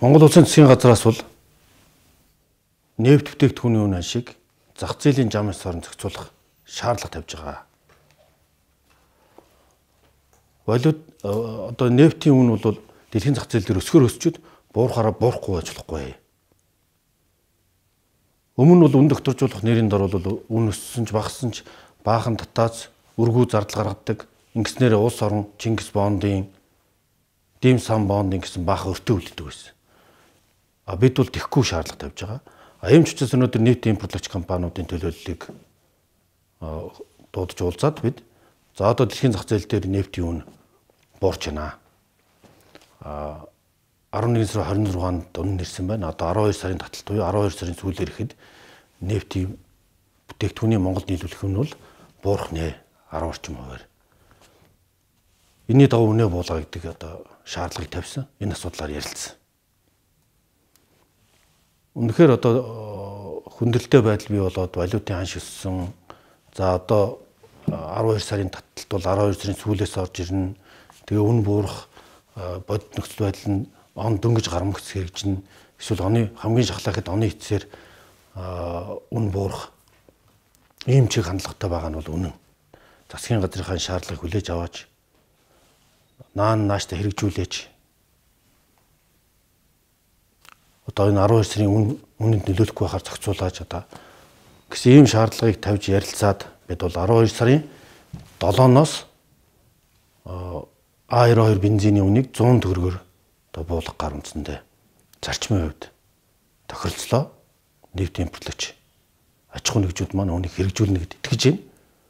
Монгол Улсын засгийн газраас бол нефт бүтээгдэхүүний үн ашиг зах зээлийн зам ёсоор зохицуулах шаардлага тавьж байгаа. Валют одоо нефтийн үн бол дэлхийн зах зээл дээр өсгөр өсчөд буурахаараа буурахгүй байж болохгүй. Өмнө нь бол үн докторжуулах нэрийн дор бол үн өссөн ч багассан ч баахан татаац өргүү зардал гаргадаг. Ингэснээр улс орон Чингис бондын, Дэм сан бондын гэсэн баахан өртөө үлддэг байсан. Бид бол тэхгүй шаардлага тавьж байгаа. Эмч учраас өнөөдөр нийт импортлогч компаниудын төлөөллийг дуудаж уулзаад бид за одоо дэлхийн зах зээл дээр нефтийн үн буурч байна. 11 сарын 26-нд үнэ нэрсэн байна. Одоо 12 сарын таталт буюу 12 сарын сүүлээр ихэд нефтийн бүтээгдэхүүний Монголд нийлүүлэх нь бол буурах нэ 10 орчим хувиар. Энийний дагуу үнэ буулгаа гэдэг одоо шаардлагыг тавьсан. Энэ асуудлаар ярилцсан. Үнэхээр одоо хүндрэлтэй байдал бий болоод валютын ханш өссөн. За одоо 12 сарын таталт бол 12 сарын сүүлээс орж ирнэ. Тэгээ үн буурах бодит нөхцөл байдал нь он дөнгөж гарамгц хэрэгжинэ. Эсвэл оны хамгийн шахлаахад оны эцсээр үн буурах ийм чиг хандлагатай байгаа нь бол үнэн. Засгийн газрынхаа шаардлагыг хүлээж аваач нааштай хэрэгжүүлээч. Одоо энэ 12 сарын үнэнд нөлөөлөхгүй байхаар зохицуулаач одоо гэсэн ийм шаардлагыг тавьж ярилцаад бид бол 12 сарын 7-ноос А92 бензиний үнийг 100 төгрөгөөр одоо буулгах гар үндсэндээ зарчмын хувьд тохиролцлоо. Нефт импортлогч аж ахуй нэгжүүд маань үнийг хэрэгжүүлнэ гэдэгт итгэж байна.